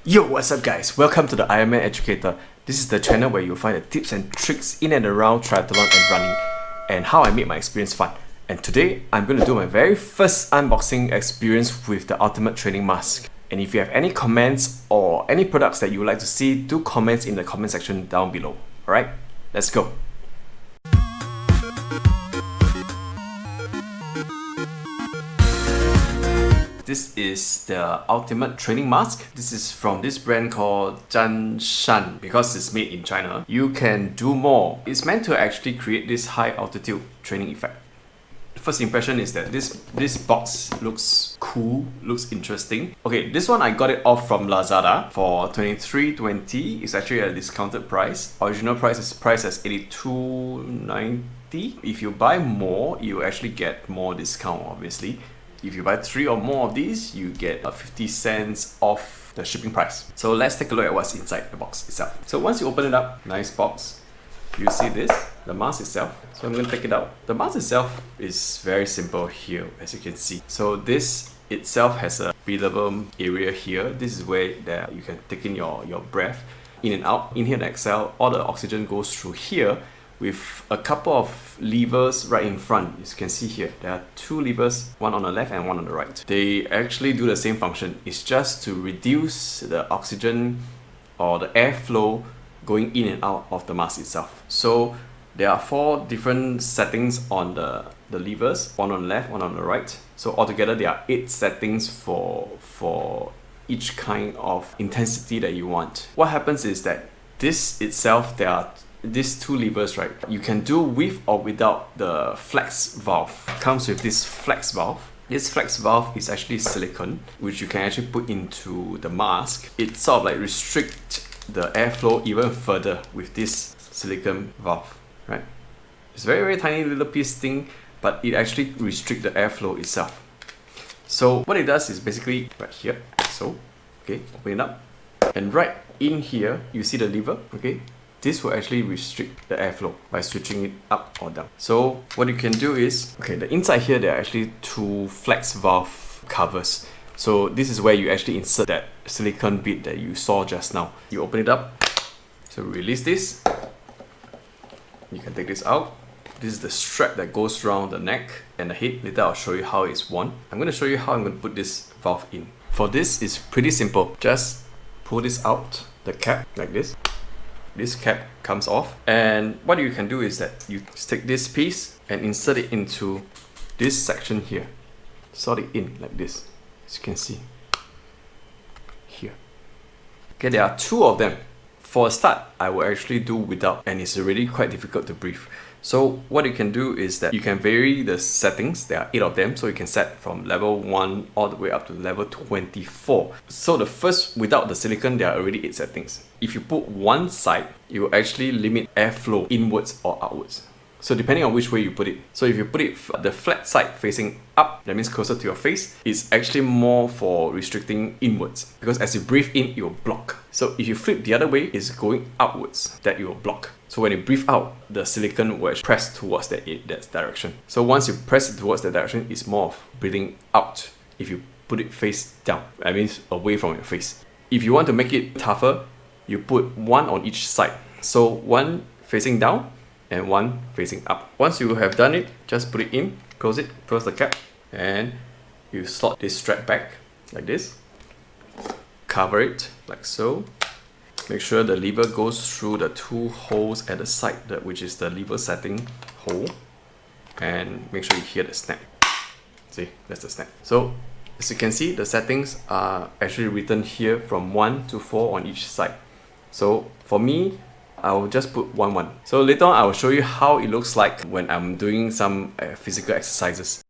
Yo, what's up guys? Welcome to the Ironman Educator. This is the channel where you'll find the tips and tricks in and around triathlon and running and how I made my experience fun. And today, I'm going to do my very first unboxing experience with the Ultimate Training Mask. And if you have any comments or any products that you would like to see, do comments in the comment section down below. Alright, let's go. This is the Ultimate Training Mask. This is from this brand called Zhanshan. Because it's made in China, you can do more. It's meant to actually create this high altitude training effect. The first impression is that this box looks cool, looks interesting. Okay, this one I got it off from Lazada for $23.20. It's actually a discounted price. Original price is priced as $82.90. If you buy more, you actually get more discount, obviously. If you buy 3 or more of these, you get 50 cents off the shipping price. So let's take a look at what's inside the box itself. So once you open it up, nice box, you see this, the mask itself. So I'm going to take it out. The mask itself is very simple here, as you can see. So this itself has a breathable area here. This is where you can take in your breath in and out. Inhale and exhale, all the oxygen goes through here with a couple of levers right in front. As you can see here, there are 2 levers, one on the left and one on the right. They actually do the same function. It's just to reduce the oxygen or the airflow going in and out of the mask itself. So there are 4 different settings on the levers, one on the left, one on the right. So altogether there are 8 settings for each kind of intensity that you want. What happens is that this itself, there are these 2 levers, right? You can do with or without the flex valve. It comes with this flex valve. This flex valve is actually silicone, which you can actually put into the mask. It sort of like restrict the airflow even further with this silicone valve, right? It's very, very tiny little piece thing, but it actually restricts the airflow itself. So what it does is basically right here. So, okay, open it up. And right in here, you see the lever, okay? This will actually restrict the airflow by switching it up or down. So what you can do is, okay, the inside here, there are actually 2 flex valve covers. So this is where you actually insert that silicone bit that you saw just now. You open it up, so release this. You can take this out. This is the strap that goes around the neck and the head. Later I'll show you how it's worn. I'm going to show you how I'm going to put this valve in. For this, it's pretty simple. Just pull this out, the cap, like this. This cap comes off, and what you can do is that you take this piece and insert it into this section here. Slot it in like this, as you can see here. Okay, there are 2 of them. For a start, I will actually do without, and it's already quite difficult to breathe. So what you can do is that you can vary the settings. There are 8 of them, so you can set from level 1 all the way up to level 24. So the first, without the silicone, there are already 8 settings. If you put one side, it will actually limit airflow inwards or outwards. So depending on which way you put it. So if you put it the flat side facing up, that means closer to your face, it's actually more for restricting inwards. Because as you breathe in, it will block. So if you flip the other way, it's going outwards, that it will block. So when you breathe out, the silicone will press towards that direction. So once you press it towards that direction, it's more of breathing out. If you put it face down, that means away from your face. If you want to make it tougher, you put one on each side. So one facing down and one facing up. Once you have done it, just put it in, close the cap, and you slot this strap back like this. Cover it like so. Make sure the lever goes through the 2 holes at the side, which is the lever setting hole, and make sure you hear the snap. See, that's the snap. So as you can see, the settings are actually written here from 1 to 4 on each side. So for me, I will just put 1, 1. So later on, I will show you how it looks like when I'm doing some physical exercises.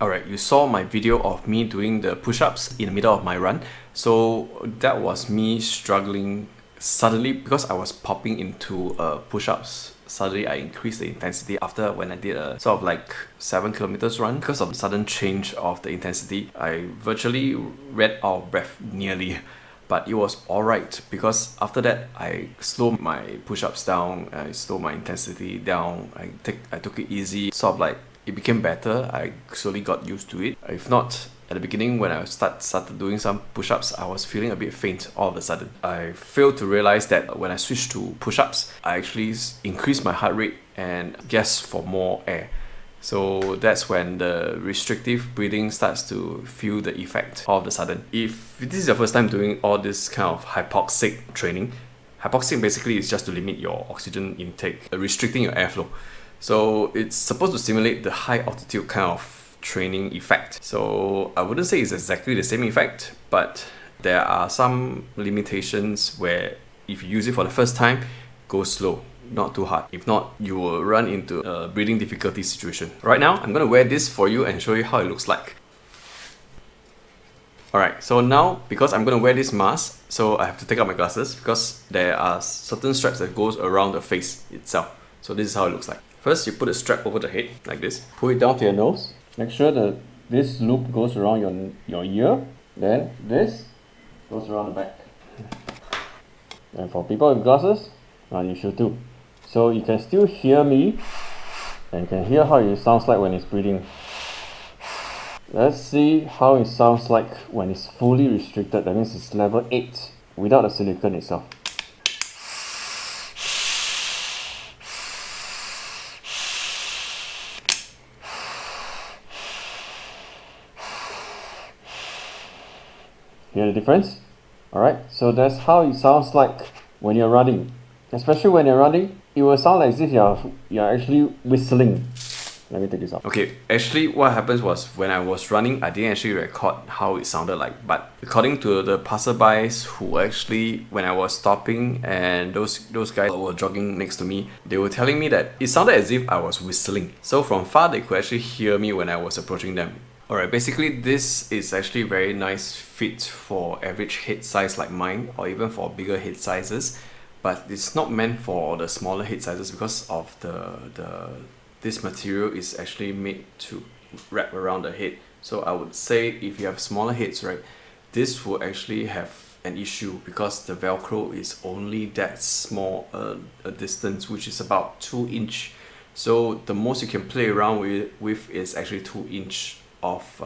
Alright, you saw my video of me doing the push-ups in the middle of my run. So that was me struggling suddenly because I was popping into push-ups. Suddenly I increased the intensity after when I did a sort of like 7 kilometers run. Because of the sudden change of the intensity, I virtually ran out of breath nearly. But it was alright because after that I slowed my push-ups down, I slowed my intensity down, I took it easy, sort of like it became better. I slowly got used to it. If not, at the beginning when I started doing some push-ups, I was feeling a bit faint all of a sudden. I failed to realize that when I switched to push-ups, I actually increased my heart rate and gasped for more air. So that's when the restrictive breathing starts to feel the effect all of a sudden. If this is your first time doing all this kind of hypoxic training, hypoxic basically is just to limit your oxygen intake, restricting your airflow. So it's supposed to simulate the high altitude kind of training effect. So I wouldn't say it's exactly the same effect, but there are some limitations where if you use it for the first time, go slow, not too hard. If not, you will run into a breathing difficulty situation. Right now, I'm going to wear this for you and show you how it looks like. Alright, so now because I'm going to wear this mask, so I have to take out my glasses because there are certain straps that goes around the face itself. So this is how it looks like. First, you put a strap over the head like this. Pull it down to your nose. Make sure that this loop goes around your ear. Then this goes around the back. And for people with glasses, you should too. So you can still hear me and can hear how it sounds like when it's breathing. Let's see how it sounds like when it's fully restricted. That means it's level 8 without the silicone itself. Hear the difference? Alright, so that's how it sounds like when you're running. Especially when you're running, it will sound like as if you're actually whistling. Let me take this off. Okay, actually what happens was when I was running, I didn't actually record how it sounded like. But according to the passerbys who actually, when I was stopping and those guys who were jogging next to me, they were telling me that it sounded as if I was whistling. So from far, they could actually hear me when I was approaching them. Alright, basically this is actually very nice fit for average head size like mine or even for bigger head sizes, but it's not meant for the smaller head sizes because of this material is actually made to wrap around the head. So I would say if you have smaller heads, right, this will actually have an issue because the Velcro is only that small a distance, which is about 2 inch. So the most you can play around with is actually 2 inch of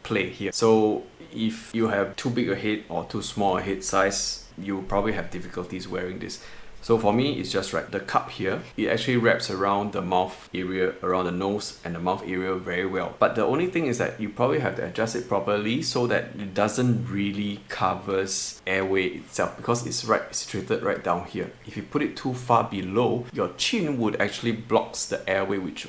play here. So if you have too big a head or too small a head size, you will probably have difficulties wearing this. So for me, it's just right. The cup here, it actually wraps around the mouth area, around the nose and the mouth area very well. But the only thing is that you probably have to adjust it properly so that it doesn't really covers airway itself because it's situated right down here. If you put it too far below, your chin would actually blocks the airway, which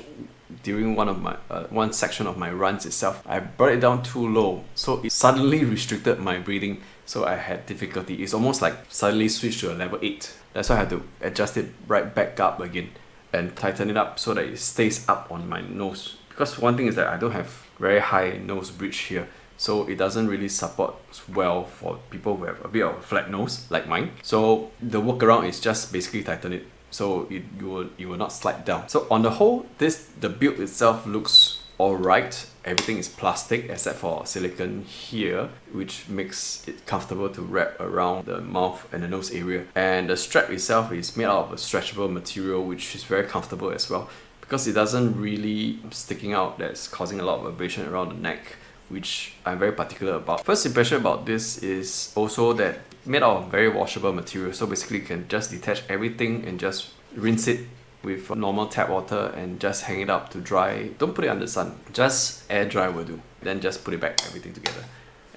during one section of my runs itself, I brought it down too low, so it suddenly restricted my breathing. So I had difficulty. It's almost like suddenly switched to a level 8. That's why I had to adjust it right back up again and tighten it up so that it stays up on my nose. Because one thing is that I don't have very high nose bridge here, so it doesn't really support well for people who have a bit of a flat nose like mine. So the workaround is just basically tighten it so you will not slide down. So on the whole, the build itself looks alright. Everything is plastic except for silicone here, which makes it comfortable to wrap around the mouth and the nose area. And the strap itself is made out of a stretchable material, which is very comfortable as well because it doesn't really sticking out. That's causing a lot of abrasion around the neck, which I'm very particular about. First impression about this is also that made out of very washable material. So basically you can just detach everything and just rinse it with normal tap water and just hang it up to dry. Don't put it under the sun, just air dry will do. Then just put it back, everything together,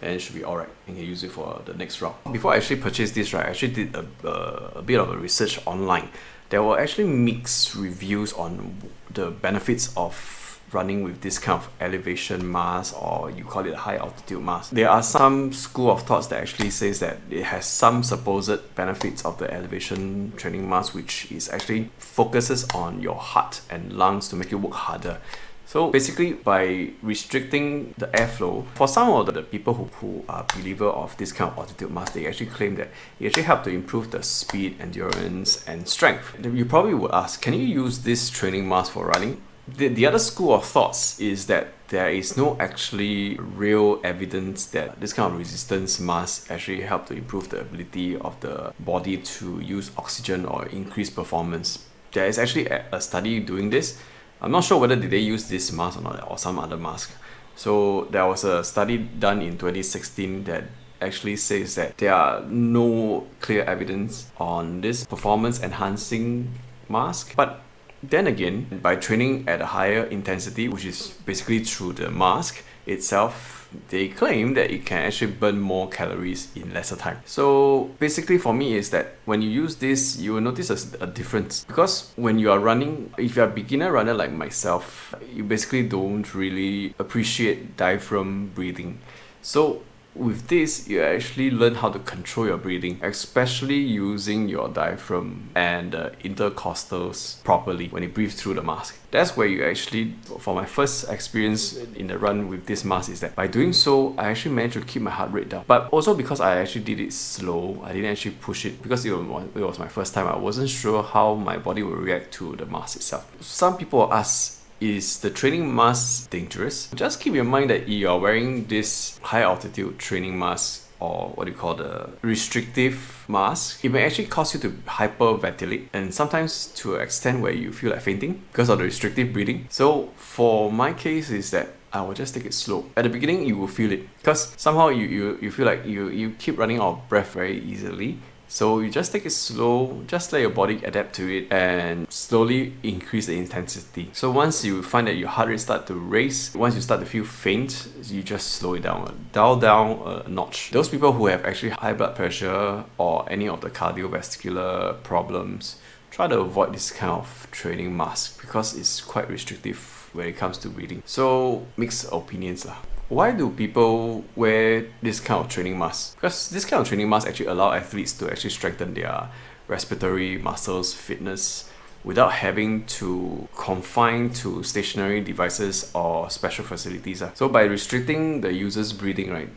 and it should be alright. You can use it for the next round. Before I actually purchased this, right, I actually did a bit of a research online. There were actually mixed reviews on the benefits of running with this kind of elevation mask, or you call it a high altitude mask. There are some school of thoughts that actually says that it has some supposed benefits of the elevation training mask, which is actually focuses on your heart and lungs to make you work harder. So basically, by restricting the airflow, for some of the people who are believer of this kind of altitude mask, they actually claim that it actually helps to improve the speed, endurance, and strength. You probably would ask, can you use this training mask for running? The other school of thoughts is that there is no actually real evidence that this kind of resistance mask actually help to improve the ability of the body to use oxygen or increase performance. There is actually a study doing this. I'm not sure whether did they use this mask or not, or some other mask. So there was a study done in 2016 that actually says that there are no clear evidence on this performance enhancing mask. But then again, by training at a higher intensity, which is basically through the mask itself, they claim that it can actually burn more calories in lesser time. So basically for me is that when you use this, you will notice a difference. Because when you are running, if you're a beginner runner like myself, you basically don't really appreciate diaphragm breathing. So with this, you actually learn how to control your breathing, especially using your diaphragm and intercostals properly when you breathe through the mask. That's where you actually, for my first experience in the run with this mask, is that by doing so, I actually managed to keep my heart rate down. But also because I actually did it slow, I didn't actually push it because it was my first time. I wasn't sure how my body will react to the mask itself. Some people ask, is the training mask dangerous? Just keep in mind that you are wearing this high altitude training mask, or what you call the restrictive mask. It may actually cause you to hyperventilate, and sometimes to an extent where you feel like fainting because of the restrictive breathing. So for my case is that I will just take it slow. At the beginning you will feel it because somehow you feel like you keep running out of breath very easily. So you just take it slow, just let your body adapt to it and slowly increase the intensity. So once you find that your heart rate start to raise, once you start to feel faint, you just slow it down, dial down a notch. Those people who have actually high blood pressure or any of the cardiovascular problems, try to avoid this kind of training mask because it's quite restrictive when it comes to breathing. So mixed opinions lah. Why do people wear this kind of training mask? Because this kind of training mask actually allow athletes to actually strengthen their respiratory muscles, fitness, without having to confine to stationary devices or special facilities. So by restricting the user's breathing, right,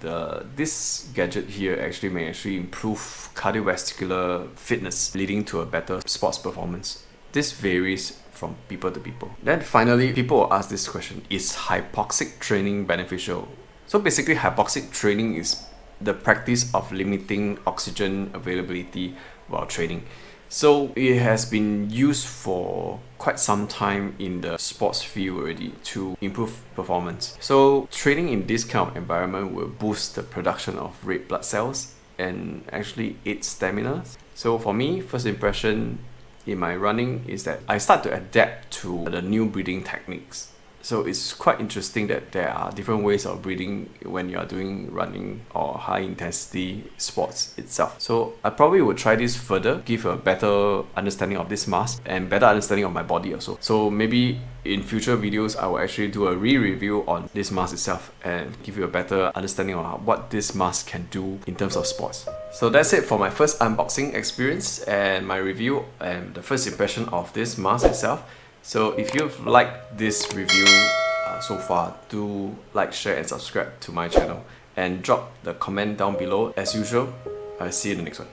this gadget here actually may actually improve cardiovascular fitness, leading to a better sports performance. This varies from people to people. Then finally, people will ask this question, is hypoxic training beneficial? So basically, hypoxic training is the practice of limiting oxygen availability while training. So it has been used for quite some time in the sports field already to improve performance. So training in this kind of environment will boost the production of red blood cells and actually aid stamina. So for me, first impression in my running is that I start to adapt to the new breathing techniques. So it's quite interesting that there are different ways of breathing when you are doing running or high intensity sports itself. So I probably would try this further, give a better understanding of this mask and better understanding of my body also. So maybe in future videos, I will actually do a re-review on this mask itself and give you a better understanding of what this mask can do in terms of sports. So that's it for my first unboxing experience and my review and the first impression of this mask itself. So if you've liked this review so far, do like, share and subscribe to my channel and drop the comment down below as usual. I'll see you in the next one.